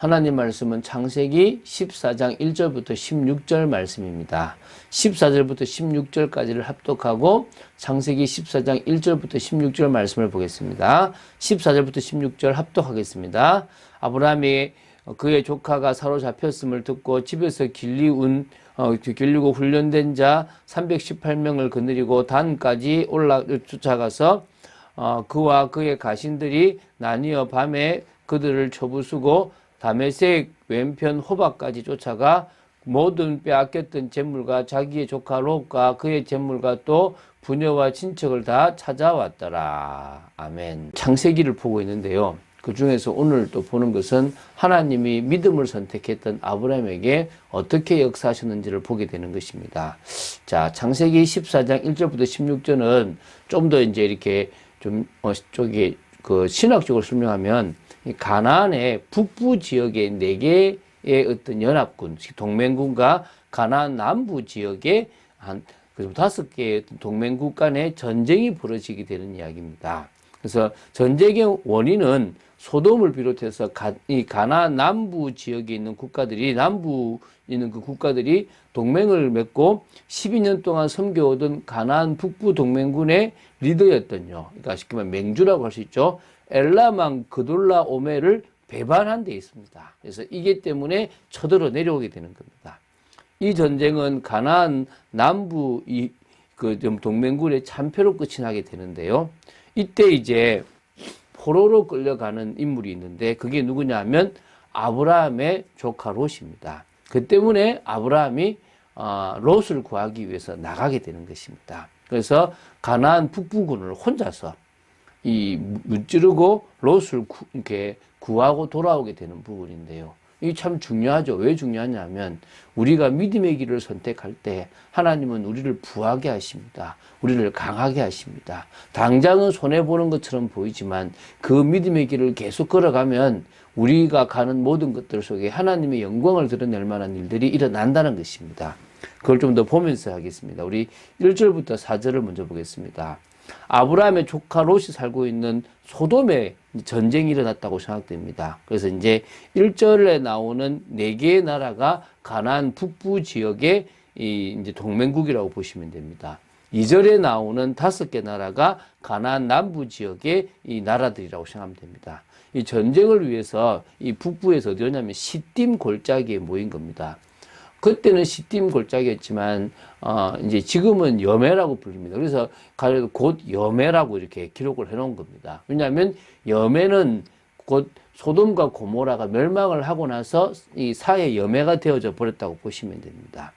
하나님 말씀은 창세기 14장 1절부터 16절 말씀입니다. 14절부터 16절까지를 합독하고 창세기 14장 1절부터 16절 말씀을 보겠습니다. 14절부터 16절 합독하겠습니다. 아브라함이 그의 조카가 사로잡혔음을 듣고 집에서 길리고 훈련된 자 318명을 거느리고 단까지 쫓아가서 그와 그의 가신들이 나뉘어 밤에 그들을 쳐부수고 다메섹 왼편 호박까지 쫓아가 모든 빼앗겼던 재물과 자기의 조카 롯과 그의 재물과 또 부녀와 친척을 다 찾아왔더라. 아멘. 창세기를 보고 있는데요. 그 중에서 오늘 또 보는 것은 하나님이 믿음을 선택했던 아브라함에게 어떻게 역사하셨는지를 보게 되는 것입니다. 자, 창세기 14장 1절부터 16절은 좀 더 이제 이렇게 좀 신학적으로 설명하면 가나안의 북부 지역의 4개의 어떤 연합군, 동맹군과 가나안 남부 지역의 한 5개의 동맹국 간의 전쟁이 벌어지게 되는 이야기입니다. 그래서 전쟁의 원인은 소돔을 비롯해서 이 가나안 남부 지역에 있는 국가들이, 남부에 있는 그 국가들이 동맹을 맺고 12년 동안 섬겨오던 가나안 북부 동맹군의 리더였던요. 그러니까 쉽게 말하면 맹주라고 할 수 있죠. 엘라만 그돌라 오멜을 배반한 데 있습니다. 그래서 이게 때문에 쳐들어 내려오게 되는 겁니다. 이 전쟁은 가나안 남부 동맹군의 참패로 끝이 나게 되는데요. 이때 이제 포로로 끌려가는 인물이 있는데 그게 누구냐 하면 아브라함의 조카 롯입니다. 그 때문에 아브라함이 롯을 구하기 위해서 나가게 되는 것입니다. 그래서 가나안 북부군을 혼자서 무찌르고 롯을 이렇게 구하고 돌아오게 되는 부분인데요. 이게 참 중요하죠. 왜 중요하냐면 우리가 믿음의 길을 선택할 때 하나님은 우리를 부하게 하십니다. 우리를 강하게 하십니다. 당장은 손해보는 것처럼 보이지만 그 믿음의 길을 계속 걸어가면 우리가 가는 모든 것들 속에 하나님의 영광을 드러낼 만한 일들이 일어난다는 것입니다. 그걸 좀 더 보면서 하겠습니다. 우리 1절부터 4절을 먼저 보겠습니다. 아브라함의 조카 롯이 살고 있는 소돔에 전쟁이 일어났다고 생각됩니다. 그래서 이제 1절에 나오는 4개의 나라가 가나안 북부 지역의 이제 동맹국이라고 보시면 됩니다. 2절에 나오는 5개 나라가 가나안 남부 지역의 이 나라들이라고 생각하면 됩니다. 이 전쟁을 위해서 이 북부에서 어디였냐면 시딤 골짜기에 모인 겁니다. 그때는 시딤 골짜기였지만 이제 지금은 여매라고 불립니다. 그래서 곧 여매라고 이렇게 기록을 해놓은 겁니다. 왜냐하면 여매는 곧 소돔과 고모라가 멸망을 하고 나서 이 사해 여매가 되어져 버렸다고 보시면 됩니다.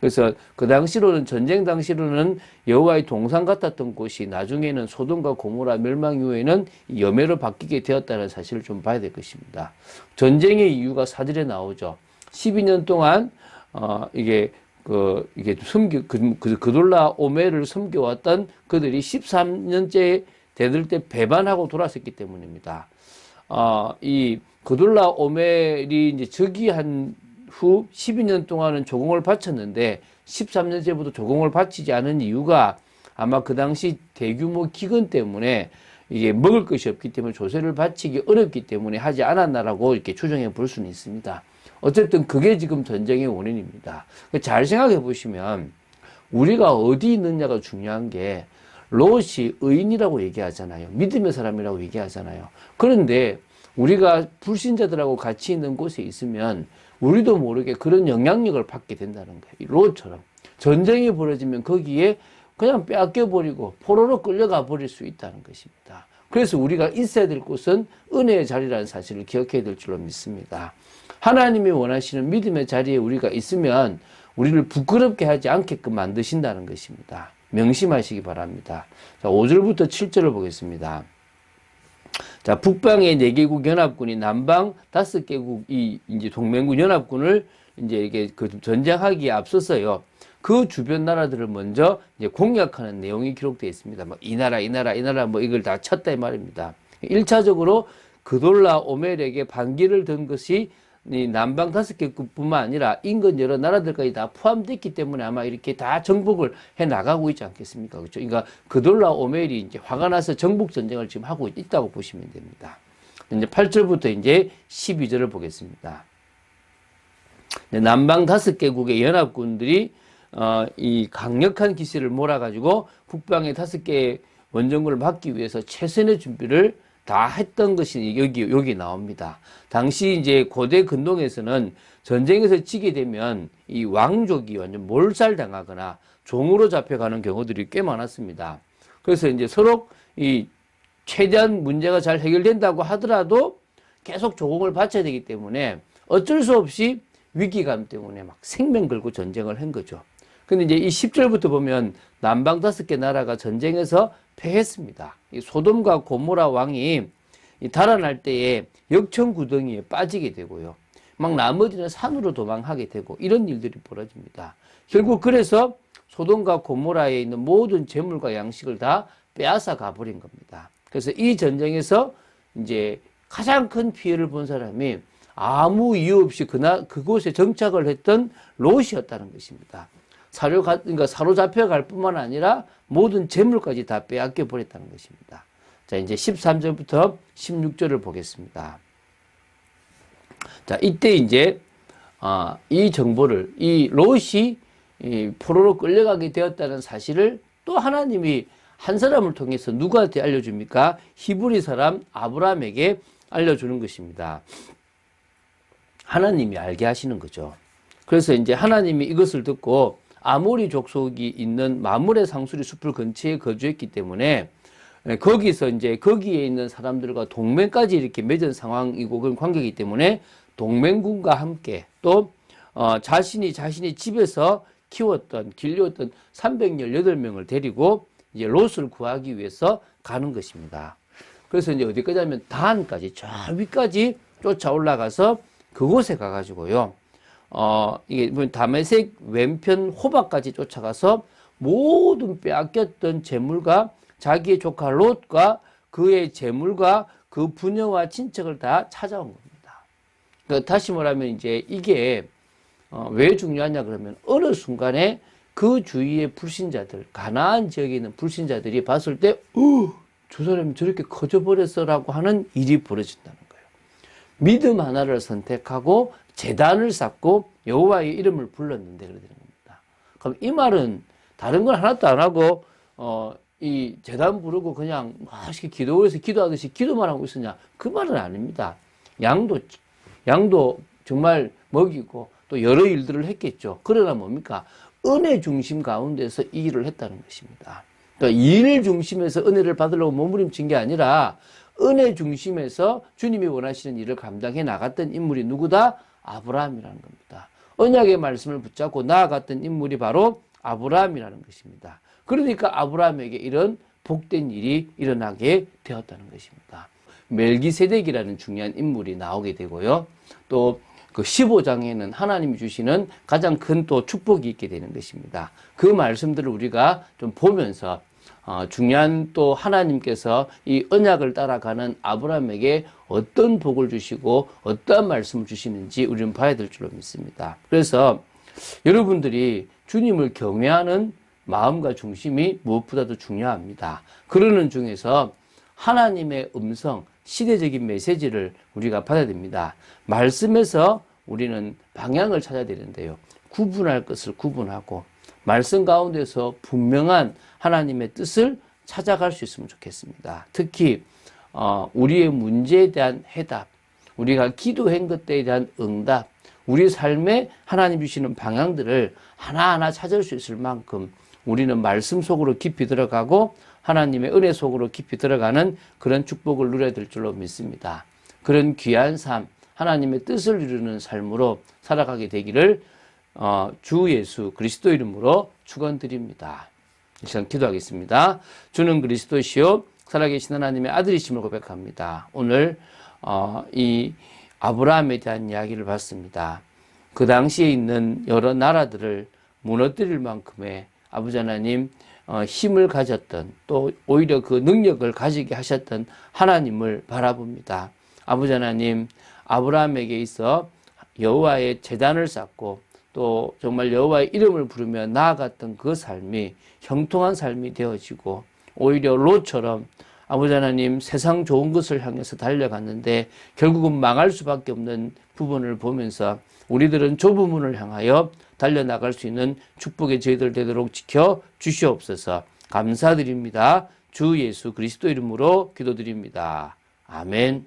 그래서 그 당시로는 전쟁 당시로는 여호와의 동산 같았던 곳이 나중에는 소돔과 고모라 멸망 이후에는 여매로 바뀌게 되었다는 사실을 좀 봐야 될 것입니다. 전쟁의 이유가 4절에 나오죠. 12년 동안 이게 그돌라 오멜을 섬겨왔던 그들이 13년째 되들 때 배반하고 돌아섰기 때문입니다. 이 그돌라 오멜이 이제 즉위한 후 12년 동안은 조공을 바쳤는데 13년째부터 조공을 바치지 않은 이유가 아마 그 당시 대규모 기근 때문에 이게 먹을 것이 없기 때문에 조세를 바치기 어렵기 때문에 하지 않았나라고 이렇게 추정해 볼 수는 있습니다. 어쨌든 그게 지금 전쟁의 원인입니다. 잘 생각해 보시면 우리가 어디 있느냐가 중요한 게 롯이 의인이라고 얘기하잖아요. 믿음의 사람이라고 얘기하잖아요. 그런데 우리가 불신자들하고 같이 있는 곳에 있으면 우리도 모르게 그런 영향력을 받게 된다는 거예요. 롯처럼. 전쟁이 벌어지면 거기에 그냥 빼앗겨버리고 포로로 끌려가 버릴 수 있다는 것입니다. 그래서 우리가 있어야 될 곳은 은혜의 자리라는 사실을 기억해야 될 줄로 믿습니다. 하나님이 원하시는 믿음의 자리에 우리가 있으면 우리를 부끄럽게 하지 않게끔 만드신다는 것입니다. 명심하시기 바랍니다. 자, 5절부터 7절을 보겠습니다. 자, 북방의 4개국 연합군이 남방 5개국 이제 동맹군 연합군을 이제 이게 전쟁하기에 앞서서요. 그 주변 나라들을 먼저 이제 공략하는 내용이 기록되어 있습니다. 뭐 이 나라 뭐 이걸 다 쳤다 이 말입니다. 1차적으로 그돌라 오멜에게 반기를 든 것이 이 남방 5개국뿐만 아니라 인근 여러 나라들까지 다 포함됐기 때문에 아마 이렇게 다 정복을 해 나가고 있지 않겠습니까? 그렇죠? 그러니까 그돌라 오멜이 이제 화가 나서 정복 전쟁을 지금 하고 있다고 보시면 됩니다. 이제 8절부터 이제 12절을 보겠습니다. 남방 5개국의 연합군들이 이 강력한 기세를 몰아가지고 북방의 5개의 원정군을 막기 위해서 최선의 준비를 다 했던 것이 여기 나옵니다. 당시 이제 고대 근동에서는 전쟁에서 지게 되면 이 왕족이 완전 몰살당하거나 종으로 잡혀가는 경우들이 꽤 많았습니다. 그래서 이제 서로 이 최대한 문제가 잘 해결된다고 하더라도 계속 조공을 바쳐야 되기 때문에 어쩔 수 없이 위기감 때문에 막 생명 걸고 전쟁을 한 거죠. 근데 이제 이 10절부터 보면 남방 5개 나라가 전쟁에서 패했습니다. 이 소돔과 고모라 왕이 달아날 때에 역청구덩이에 빠지게 되고요. 막 나머지는 산으로 도망하게 되고 이런 일들이 벌어집니다. 결국 그래서 소돔과 고모라에 있는 모든 재물과 양식을 다 빼앗아 가버린 겁니다. 그래서 이 전쟁에서 이제 가장 큰 피해를 본 사람이 아무 이유 없이 그곳에 정착을 했던 롯이었다는 것입니다. 그러니까 사로잡혀 갈 뿐만 아니라 모든 재물까지 다 빼앗겨 버렸다는 것입니다. 자, 이제 13절부터 16절을 보겠습니다. 자, 이때 이제 이 정보를 이 롯이 포로로 끌려가게 되었다는 사실을 또 하나님이 한 사람을 통해서 누구한테 알려줍니까? 히브리 사람 아브라함에게 알려주는 것입니다. 하나님이 알게 하시는 거죠. 그래서 이제 하나님이 이것을 듣고 아모리 족속이 있는 마므레 상수리 숲을 근처에 거주했기 때문에 거기서 이제 거기에 있는 사람들과 동맹까지 이렇게 맺은 상황이고 그런 관계이기 때문에 동맹군과 함께 또 자신이 집에서 키웠던 길렀던 318명을 데리고 이제 롯을 구하기 위해서 가는 것입니다. 그래서 이제 어디까지 하면 단까지 저 위까지 쫓아 올라가서 그곳에 가가지고요. 이게 다메섹 왼편 호박까지 쫓아가서 모든 빼앗겼던 재물과 자기의 조카 롯과 그의 재물과 그 부녀와 친척을 다 찾아온 겁니다. 그러니까 다시 말하면 이제 이게 왜 중요하냐 그러면 어느 순간에 그 주위의 불신자들, 가나안 지역에 있는 불신자들이 봤을 때, 저 사람이 저렇게 커져버렸어라고 하는 일이 벌어진다는 거예요. 믿음 하나를 선택하고 제단을 쌓고 여호와의 이름을 불렀는데 그래 되는 겁니다. 그럼 이 말은 다른 건 하나도 안 하고 이 제단 부르고 그냥 맛있게 기도해서 기도하듯이 기도만 하고 있었냐? 그 말은 아닙니다. 양도 정말 먹이고 또 여러 일들을 했겠죠. 그러나 뭡니까? 은혜 중심 가운데서 이 일을 했다는 것입니다. 그러니까 일 중심에서 은혜를 받으려고 몸부림친 게 아니라 은혜 중심에서 주님이 원하시는 일을 감당해 나갔던 인물이 누구다? 아브라함이라는 겁니다. 언약의 말씀을 붙잡고 나아갔던 인물이 바로 아브라함이라는 것입니다. 그러니까 아브라함에게 이런 복된 일이 일어나게 되었다는 것입니다. 멜기세덱이라는 중요한 인물이 나오게 되고요. 또 그 15장에는 하나님이 주시는 가장 큰 또 축복이 있게 되는 것입니다. 그 말씀들을 우리가 좀 보면서 중요한 또 하나님께서 이 언약을 따라가는 아브라함에게 어떤 복을 주시고 어떠한 말씀을 주시는지 우리는 봐야 될 줄로 믿습니다. 그래서 여러분들이 주님을 경외하는 마음과 중심이 무엇보다도 중요합니다. 그러는 중에서 하나님의 음성, 시대적인 메시지를 우리가 받아야 됩니다. 말씀에서 우리는 방향을 찾아야 되는데요. 구분할 것을 구분하고 말씀 가운데서 분명한 하나님의 뜻을 찾아갈 수 있으면 좋겠습니다. 특히 우리의 문제에 대한 해답, 우리가 기도한 것들에 대한 응답, 우리 삶에 하나님 주시는 방향들을 하나하나 찾을 수 있을 만큼 우리는 말씀 속으로 깊이 들어가고 하나님의 은혜 속으로 깊이 들어가는 그런 축복을 누려야 될 줄로 믿습니다. 그런 귀한 삶, 하나님의 뜻을 이루는 삶으로 살아가게 되기를 주 예수 그리스도 이름으로 축원드립니다. 이 시간 기도하겠습니다. 주는 그리스도시요 살아계신 하나님의 아들이심을 고백합니다. 오늘 이 아브라함에 대한 이야기를 봤습니다. 그 당시에 있는 여러 나라들을 무너뜨릴 만큼의 아버지 하나님 힘을 가졌던 또 오히려 그 능력을 가지게 하셨던 하나님을 바라봅니다. 아버지 하나님 아브라함에게 있어 여호와의 제단을 쌓고 또 정말 여호와의 이름을 부르며 나아갔던 그 삶이 형통한 삶이 되어지고 오히려 롯처럼 아버지 하나님, 세상 좋은 것을 향해서 달려갔는데 결국은 망할 수밖에 없는 부분을 보면서 우리들은 좁은 문을 향하여 달려나갈 수 있는 축복의 저희들 되도록 지켜 주시옵소서. 감사드립니다. 주 예수 그리스도 이름으로 기도드립니다. 아멘.